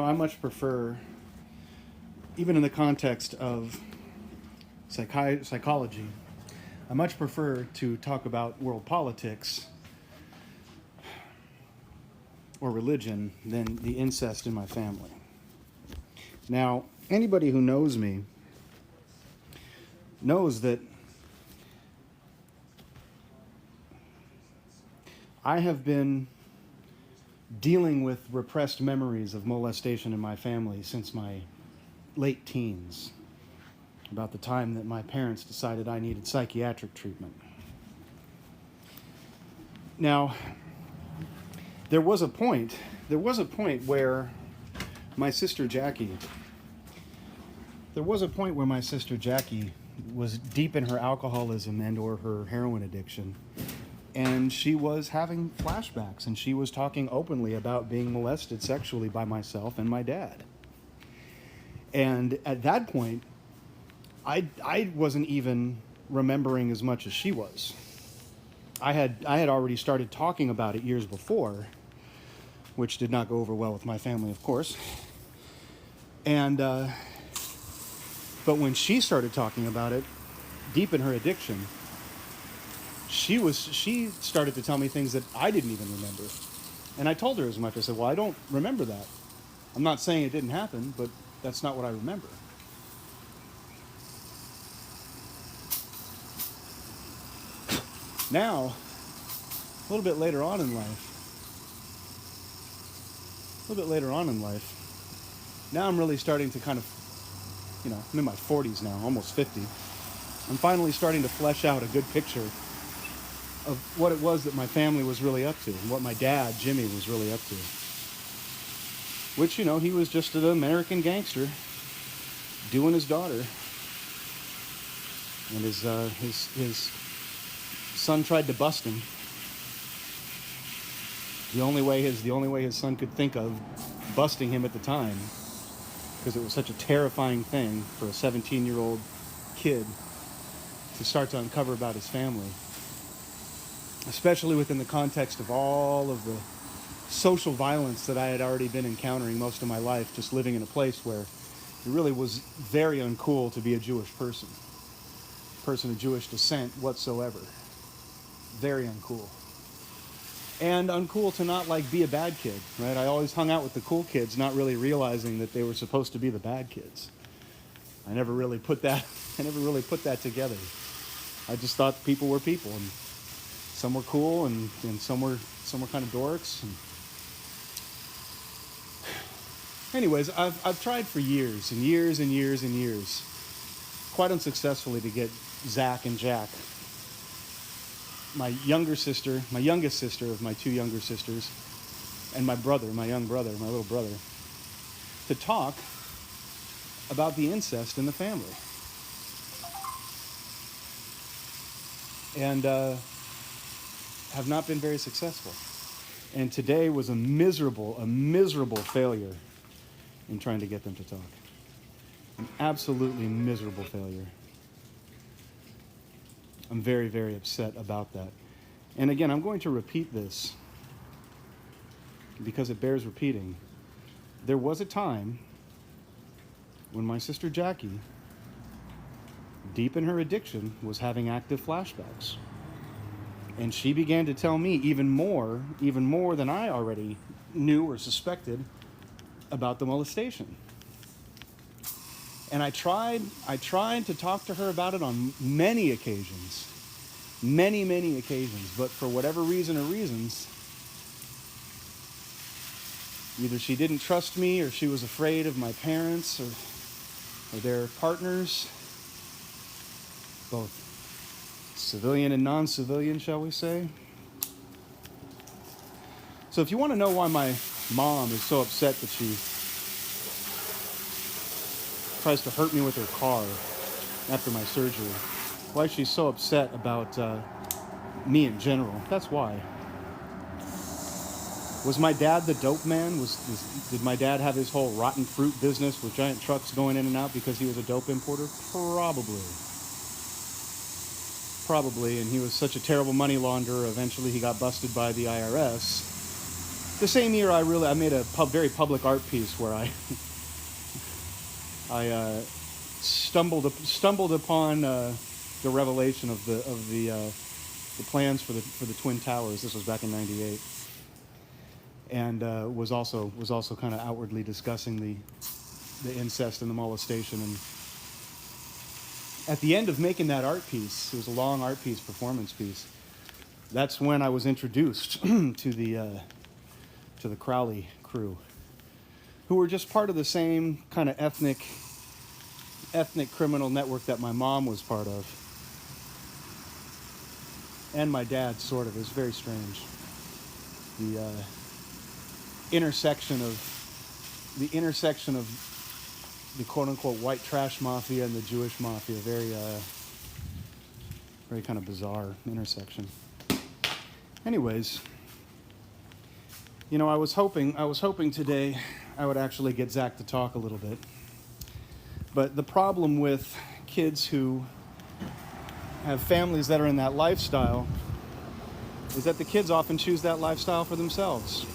I much prefer, even in the context of psychology, I much prefer to talk about world politics or religion than the incest in my family. Now, anybody who knows me knows that I have been dealing with repressed memories of molestation in my family since my late teens, about the time that my parents decided I needed psychiatric treatment. Now, there was a point where my sister Jackie was deep in her alcoholism and or her heroin addiction, and she was having flashbacks, and she was talking openly about being molested sexually by myself and my dad. And at that point, I wasn't even remembering as much as she was. I had already started talking about it years before, which did not go over well with my family, of course. And but when she started talking about it, deep in her addiction, she started to tell me things that I didn't even remember. And I told her as much. I said, well, I don't remember that. I'm not saying it didn't happen, but that's not what I remember. Now, a little bit later on in life, now I'm really starting to kind of, I'm in my 40s now, almost 50. I'm finally starting to flesh out a good picture of what it was that my family was really up to, and what my dad, Jimmy, was really up to. Which, he was just an American gangster doing his daughter. And his son tried to bust him. The only way his son could think of busting him at the time, because it was such a terrifying thing for a 17-year-old kid to start to uncover about his family, especially within the context of all of the social violence that I had already been encountering most of my life, just living in a place where it really was very uncool to be a Jewish person of Jewish descent whatsoever. Very uncool. And uncool to not be a bad kid, right? I always hung out with the cool kids, not really realizing that they were supposed to be the bad kids. I never really put that together. I just thought people were people, and some were cool, and some were kind of dorks. And anyways, I've tried for years and years and years and years, quite unsuccessfully, to get Zach and Jack, my youngest sister of my two younger sisters, and my little brother, to talk about the incest in the family. And have not been very successful. And today was a miserable failure in trying to get them to talk. An absolutely miserable failure. I'm very, very upset about that. And again, I'm going to repeat this because it bears repeating. There was a time when my sister Jackie, deep in her addiction, was having active flashbacks. And she began to tell me even more than I already knew or suspected about the molestation. And I tried to talk to her about it on many occasions, but for whatever reason or reasons, either she didn't trust me, or she was afraid of my parents or their partners, both civilian and non-civilian, shall we say. So if you want to know why my mom is so upset that she tries to hurt me with her car after my surgery, why she's so upset about me in general, that's why. Was my dad the dope man? Did my dad have his whole rotten fruit business with giant trucks going in and out because he was a dope importer? Probably, and he was such a terrible money launderer, eventually he got busted by the IRS. The same year, I made a very public art piece where I stumbled upon the revelation of the plans for the Twin Towers. This was back in '98, and was also kind of outwardly discussing the incest and the molestation. And at the end of making that art piece, it was a long art piece, performance piece. That's when I was introduced to the Crowley crew, who were just part of the same kind of ethnic criminal network that my mom was part of, and my dad, sort of. It was very strange. The intersection of the quote-unquote white trash mafia and the Jewish mafia, very kind of bizarre intersection. Anyways, I was hoping today I would actually get Zach to talk a little bit. But the problem with kids who have families that are in that lifestyle is that the kids often choose that lifestyle for themselves.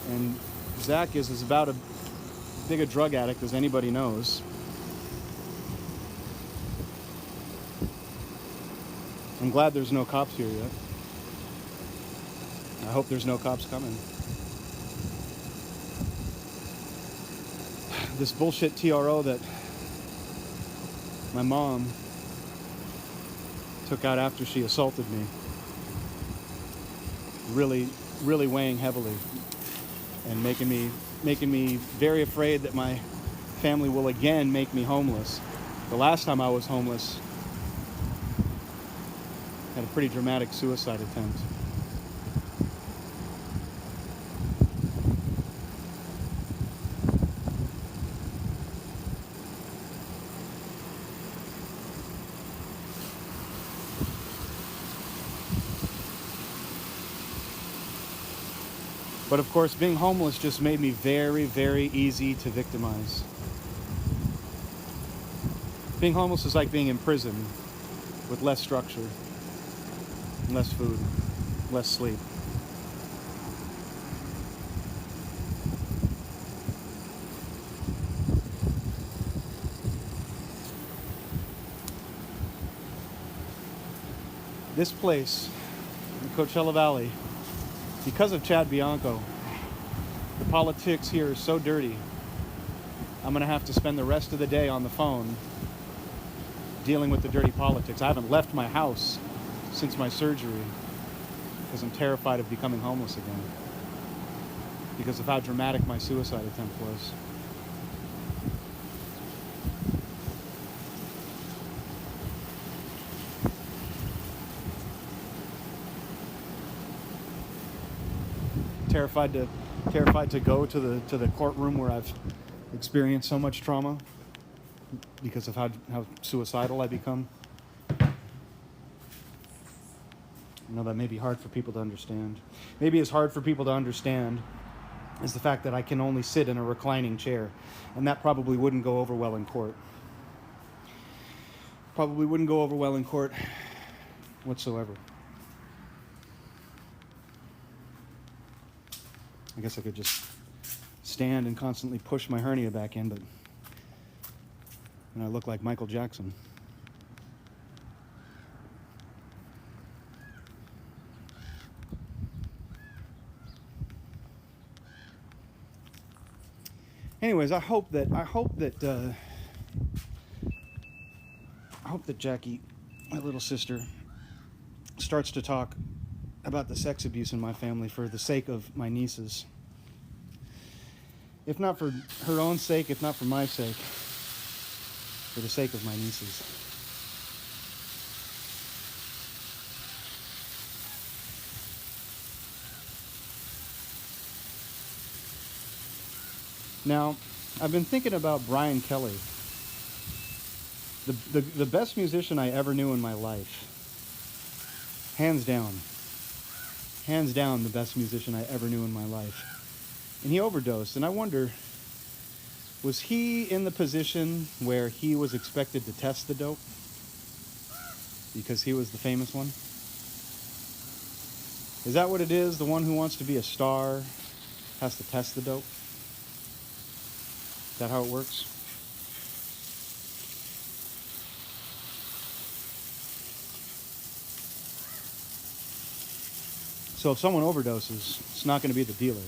And Zach is about as big a drug addict as anybody knows. I'm glad there's no cops here yet. I hope there's no cops coming. This bullshit TRO that my mom took out after she assaulted me really weighing heavily and making me very afraid that my family will again make me homeless. The last time I was homeless, I had a pretty dramatic suicide attempt. But of course, being homeless just made me very, very easy to victimize. Being homeless is like being in prison with less structure, less food, less sleep. This place, in Coachella Valley, because of Chad Bianco, the politics here is so dirty. I'm going to have to spend the rest of the day on the phone dealing with the dirty politics. I haven't left my house since my surgery because I'm terrified of becoming homeless again because of how dramatic my suicide attempt was. Terrified to go to the courtroom where I've experienced so much trauma because of how suicidal I become. That may be hard for people to understand. Maybe as hard for people to understand is the fact that I can only sit in a reclining chair, and that probably wouldn't go over well in court. Probably wouldn't go over well in court whatsoever. I guess I could just stand and constantly push my hernia back in, but I look like Michael Jackson. Anyways, I hope that Jackie, my little sister, starts to talk about the sex abuse in my family for the sake of my nieces. If not for her own sake, if not for my sake, for the sake of my nieces. Now, I've been thinking about Brian Kelly, the best musician I ever knew in my life. Hands down the best musician I ever knew in my life. And he overdosed, and I wonder, was he in the position where he was expected to test the dope because he was the famous one? Is that what it is? The one who wants to be a star has to test the dope? Is that how it works? So if someone overdoses, it's not going to be the dealer.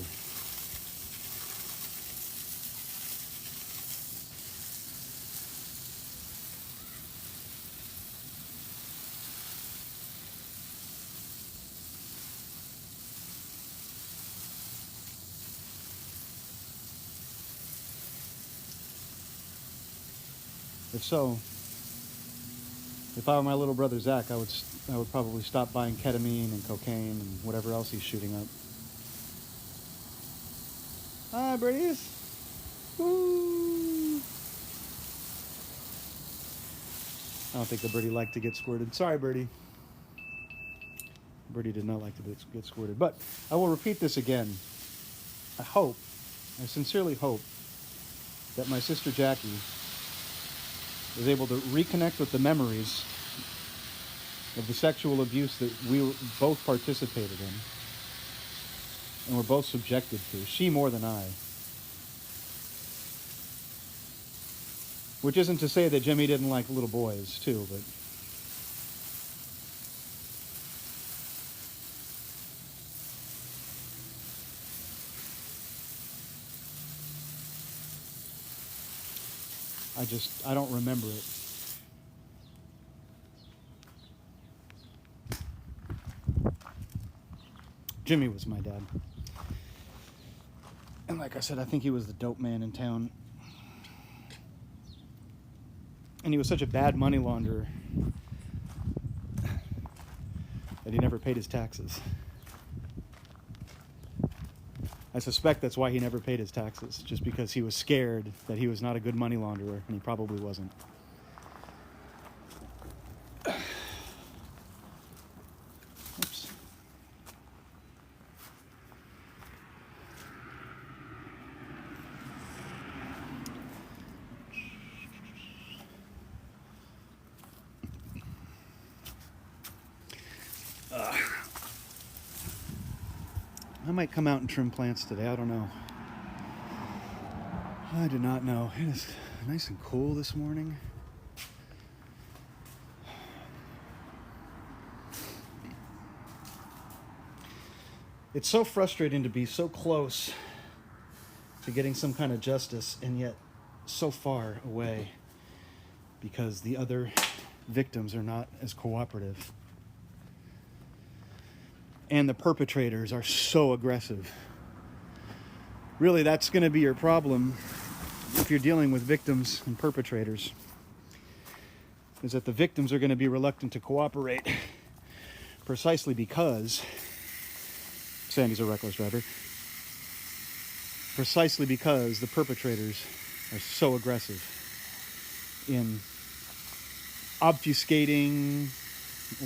If so, if I were my little brother Zach, I would probably stop buying ketamine and cocaine and whatever else he's shooting up. Hi, birdies. Woo. I don't think the birdie liked to get squirted. Sorry, birdie. Birdie did not like to get squirted. But I will repeat this again. I sincerely hope that my sister Jackie was able to reconnect with the memories of the sexual abuse that we both participated in and were both subjected to. She more than I. Which isn't to say that Jimmy didn't like little boys too, but I don't remember it. Jimmy was my dad. And like I said, I think he was the dope man in town. And he was such a bad money launderer that he never paid his taxes. I suspect that's why he never paid his taxes, just because he was scared that he was not a good money launderer, and he probably wasn't. Oops. I might come out and trim plants today. I don't know. I do not know. It is nice and cool this morning. It's so frustrating to be so close to getting some kind of justice and yet so far away because the other victims are not as cooperative. And the perpetrators are so aggressive. Really, that's going to be your problem if you're dealing with victims and perpetrators, is that the victims are going to be reluctant to cooperate precisely because Sandy's a reckless driver. Precisely because the perpetrators are so aggressive in obfuscating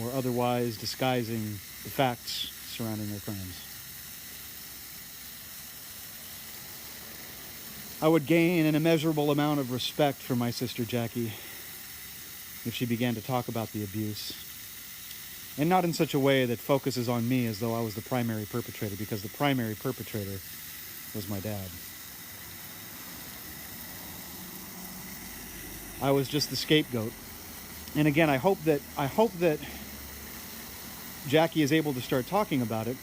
or otherwise disguising the facts surrounding their crimes. I would gain an immeasurable amount of respect for my sister Jackie if she began to talk about the abuse. And not in such a way that focuses on me as though I was the primary perpetrator, because the primary perpetrator was my dad. I was just the scapegoat. And again, I hope that Jackie is able to start talking about it,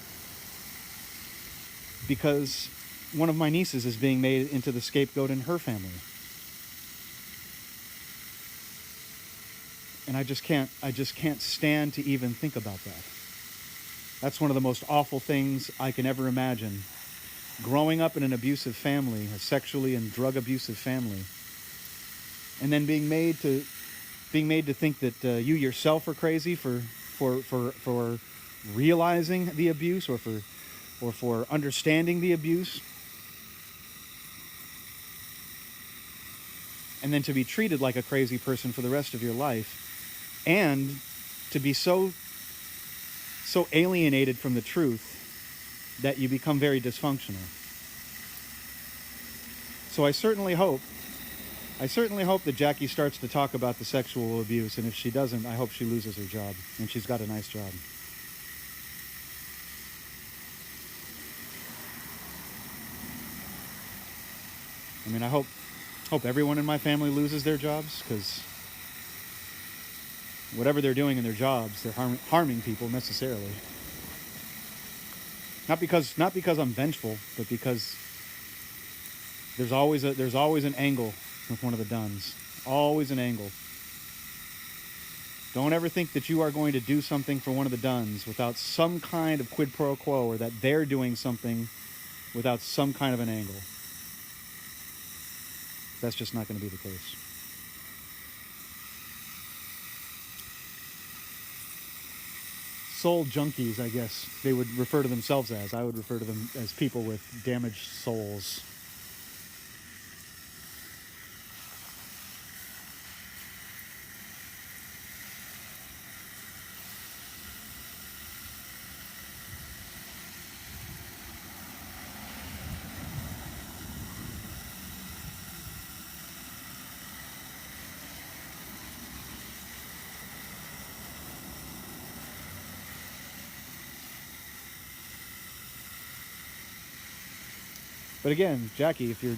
because one of my nieces is being made into the scapegoat in her family. And I just can't stand to even think about that. That's one of the most awful things I can ever imagine. Growing up in an abusive family, a sexually and drug abusive family, and then being made to think that you yourself are crazy for realizing the abuse or for understanding the abuse. And then to be treated like a crazy person for the rest of your life, and to be so alienated from the truth that you become very dysfunctional. So I certainly hope that Jackie starts to talk about the sexual abuse, and if she doesn't, I hope she loses her job, and she's got a nice job. I mean, I hope everyone in my family loses their jobs, because whatever they're doing in their jobs, they're harming people necessarily. Not because I'm vengeful, but because there's always an angle with one of the Duns. Always an angle. Don't ever think that you are going to do something for one of the Duns without some kind of quid pro quo, or that they're doing something without some kind of an angle. That's just not going to be the case. Soul junkies, I guess they would refer to themselves as. I would refer to them as people with damaged souls. But again, Jackie, if you're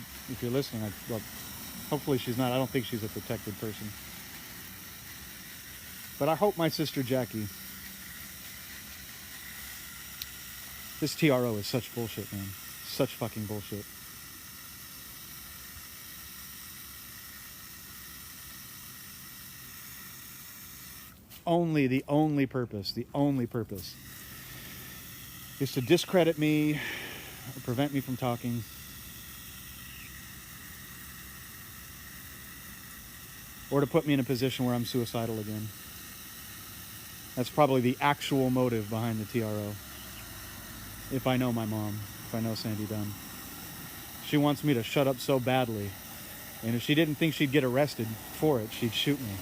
listening, well, hopefully she's not. I don't think she's a protected person. But I hope my sister Jackie. This TRO is such bullshit, man. Such fucking bullshit. The only purpose is to discredit me, or prevent me from talking. Or to put me in a position where I'm suicidal again. That's probably the actual motive behind the TRO. If I know my mom, if I know Sandy Dunn. She wants me to shut up so badly. And if she didn't think she'd get arrested for it, she'd shoot me.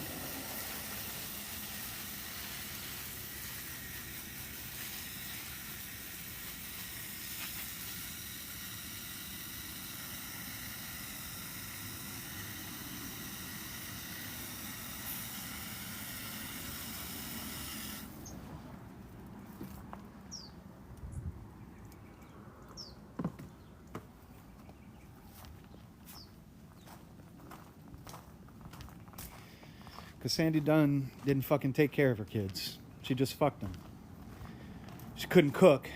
Because Sandy Dunn didn't fucking take care of her kids. She just fucked them. She couldn't cook.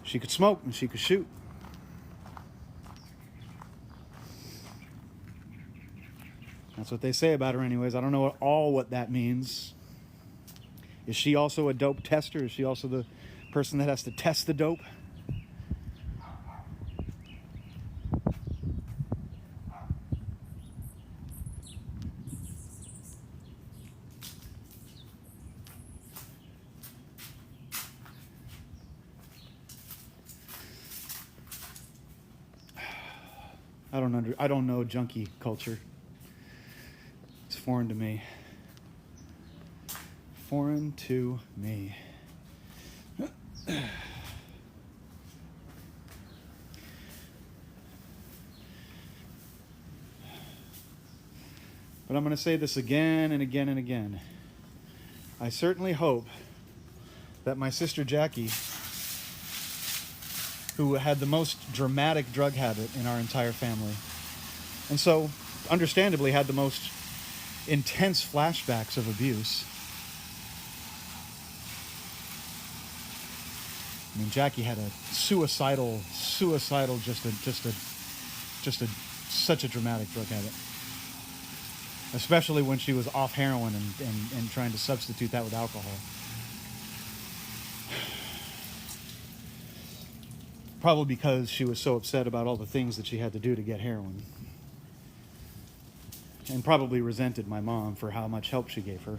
She could smoke and she could shoot. That's what they say about her anyways. I don't know at all what that means. Is she also a dope tester? Is she also the person that has to test the dope? I don't know junkie culture. It's foreign to me. Foreign to me. But I'm going to say this again and again and again. I certainly hope that my sister Jackie, who had the most dramatic drug habit in our entire family, and so understandably had the most intense flashbacks of abuse. I mean, Jackie had a suicidal, such a dramatic drug habit. Especially when she was off heroin and trying to substitute that with alcohol. Probably because she was so upset about all the things that she had to do to get heroin. And probably resented my mom for how much help she gave her.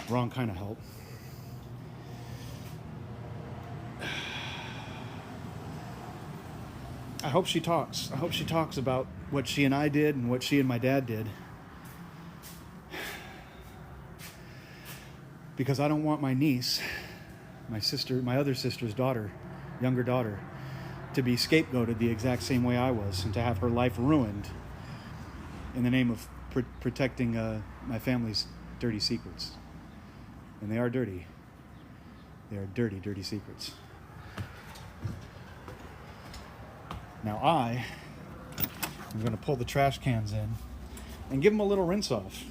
Wrong kind of help. I hope she talks. I hope she talks about what she and I did and what she and my dad did. Because I don't want my niece, my other sister's daughter, younger daughter, to be scapegoated the exact same way I was, and to have her life ruined in the name of protecting my family's dirty secrets. And they are dirty. They are dirty, dirty secrets. Now I'm going to pull the trash cans in and give them a little rinse off.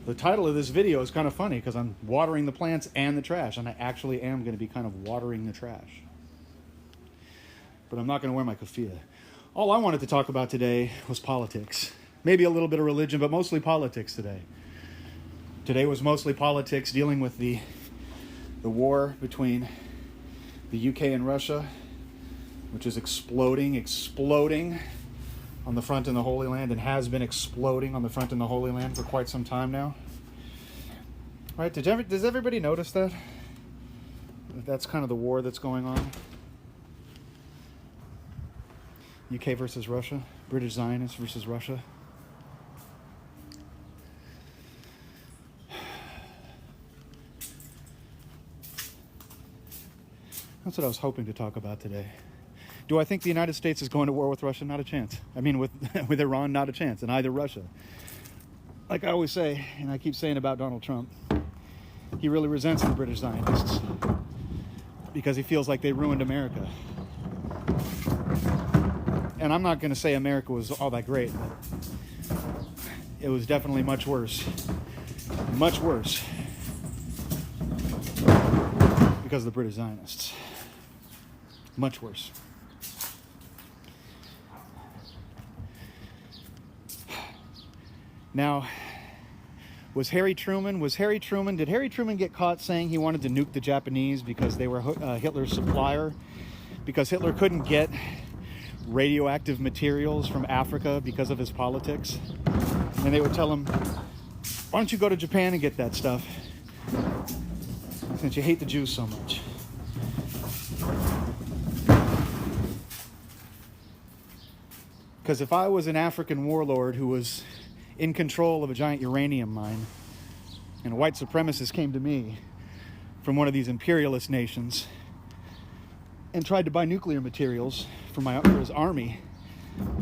The title of this video is kind of funny because I'm watering the plants and the trash, and I actually am going to be kind of watering the trash. But I'm not going to wear my keffiyeh. All I wanted to talk about today was politics. Maybe a little bit of religion, but mostly politics today. Today was mostly politics, dealing with the war between the UK and Russia, which is exploding on the front in the Holy Land, and has been exploding on the front in the Holy Land for quite some time now. Right? Does everybody notice that? That's kind of the war that's going on. UK versus Russia, British Zionists versus Russia. That's what I was hoping to talk about today. Do I think the United States is going to war with Russia? Not a chance. I mean, with Iran, not a chance, and either Russia. Like I always say, and I keep saying about Donald Trump, he really resents the British Zionists because he feels like they ruined America. And I'm not going to say America was all that great, but it was definitely much worse. Much worse. Because of the British Zionists. Much worse. Now, did Harry Truman get caught saying he wanted to nuke the Japanese because they were Hitler's supplier? Because Hitler couldn't get radioactive materials from Africa because of his politics? And they would tell him, why don't you go to Japan and get that stuff, since you hate the Jews so much? Because if I was an African warlord who was in control of a giant uranium mine, and a white supremacist came to me from one of these imperialist nations and tried to buy nuclear materials for his army,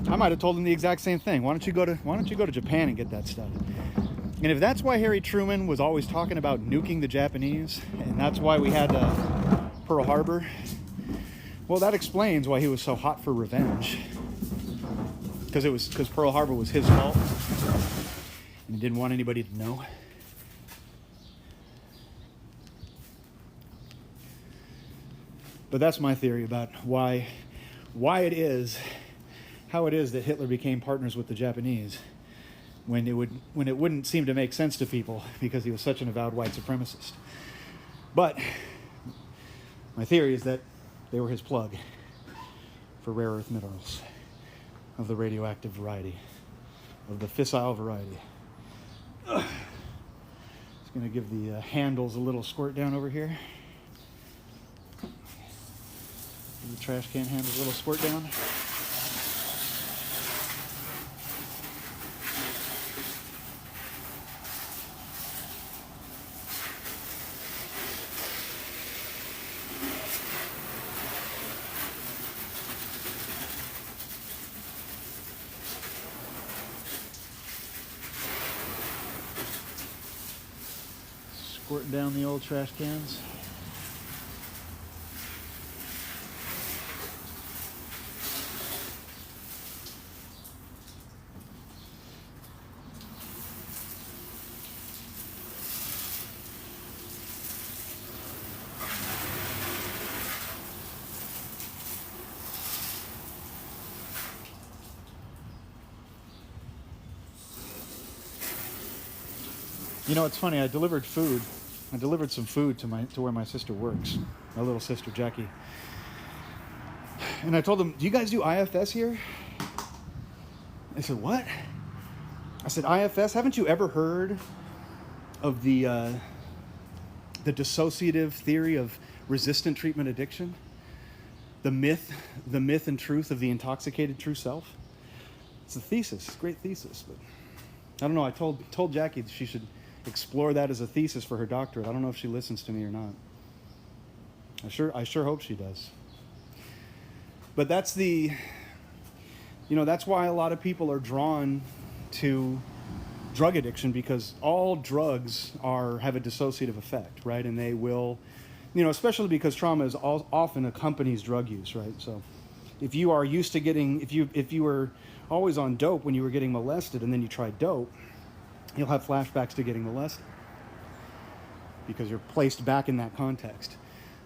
I might have told him the exact same thing. Why don't you go to Japan and get that stuff? And if that's why Harry Truman was always talking about nuking the Japanese, and that's why we had Pearl Harbor, well, that explains why he was so hot for revenge. Because Pearl Harbor was his fault, and he didn't want anybody to know. But that's my theory about how it is that Hitler became partners with the Japanese when it wouldn't seem to make sense to people because he was such an avowed white supremacist. But my theory is that they were his plug for rare earth minerals of the radioactive variety, of the fissile variety. Just going to give the handles a little squirt down over here. Give the trash can handles a little squirt down. Squirting down the old trash cans. You know, it's funny, I delivered some food to where my sister works, my little sister Jackie. And I told them, do you guys do IFS here? They said, what? I said, IFS? Haven't you ever heard of the dissociative theory of resistant treatment addiction? The myth and truth of the intoxicated true self? It's a thesis, it's a great thesis, but I don't know, I told Jackie she should explore that as a thesis for her doctorate. I don't know if she listens to me or not. I sure hope she does. But that's that's why a lot of people are drawn to drug addiction, because all drugs have a dissociative effect, right? And they will, especially because trauma often accompanies drug use, right? So If you are used to getting, if you were always on dope when you were getting molested and then you try dope, you'll have flashbacks to getting molested because you're placed back in that context.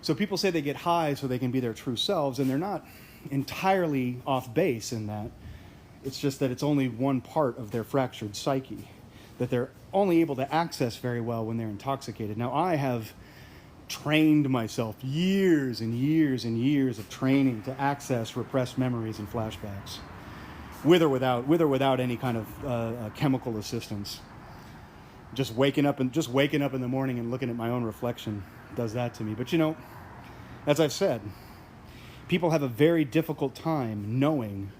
So people say they get high so they can be their true selves, and they're not entirely off base in that. It's just that it's only one part of their fractured psyche that they're only able to access very well when they're intoxicated. Now, I have trained myself years and years and years of training to access repressed memories and flashbacks, with or without any kind of chemical assistance. Just waking up in the morning and looking at my own reflection does that to me. But you know, as I've said, people have a very difficult time knowing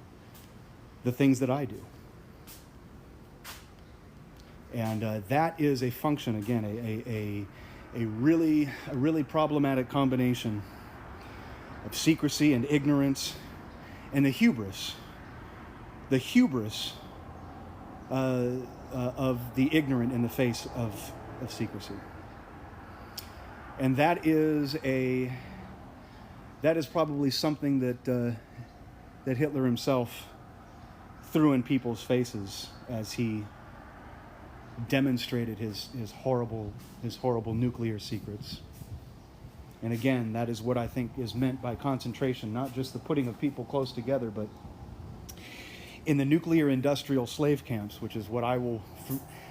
the things that I do. And that is a function, again, a really problematic combination of secrecy and ignorance and the hubris of the ignorant in the face of secrecy. And that is probably something that Hitler himself threw in people's faces as he demonstrated his horrible nuclear secrets. And again, that is what I think is meant by concentration, not just the putting of people close together, but in the nuclear industrial slave camps, which is what I will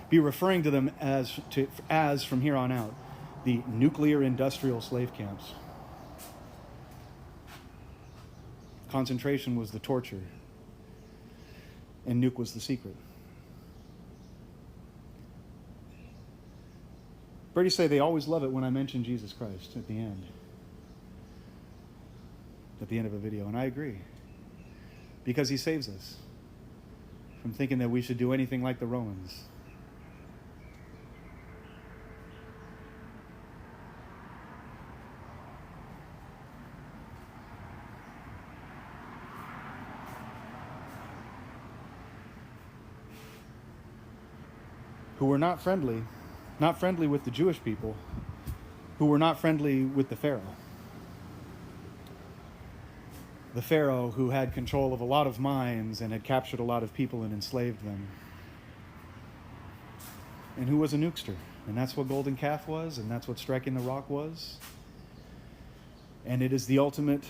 be referring to them as from here on out, the nuclear industrial slave camps. Concentration was the torture, and nuke was the secret. Birdies say they always love it when I mention Jesus Christ at the end of a video, and I agree, because he saves us from thinking that we should do anything like the Romans. Who were not friendly with the Jewish people, who were not friendly with the Pharaoh. The Pharaoh who had control of a lot of minds and had captured a lot of people and enslaved them. And who was a nukester. And that's what Golden Calf was, and that's what Striking the Rock was. And it is the ultimate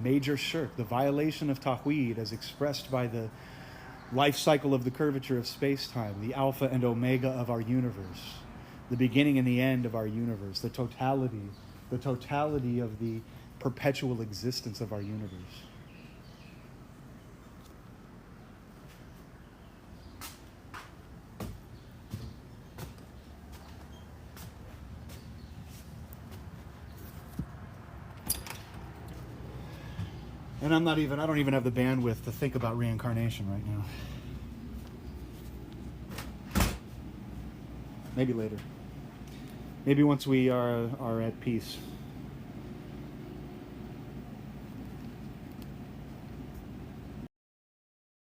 major shirk, the violation of Tawhid as expressed by the life cycle of the curvature of space-time, the alpha and omega of our universe, the beginning and the end of our universe, the totality of the perpetual existence of our universe. And I don't even have the bandwidth to think about reincarnation right now. Maybe later. Maybe once we are at peace.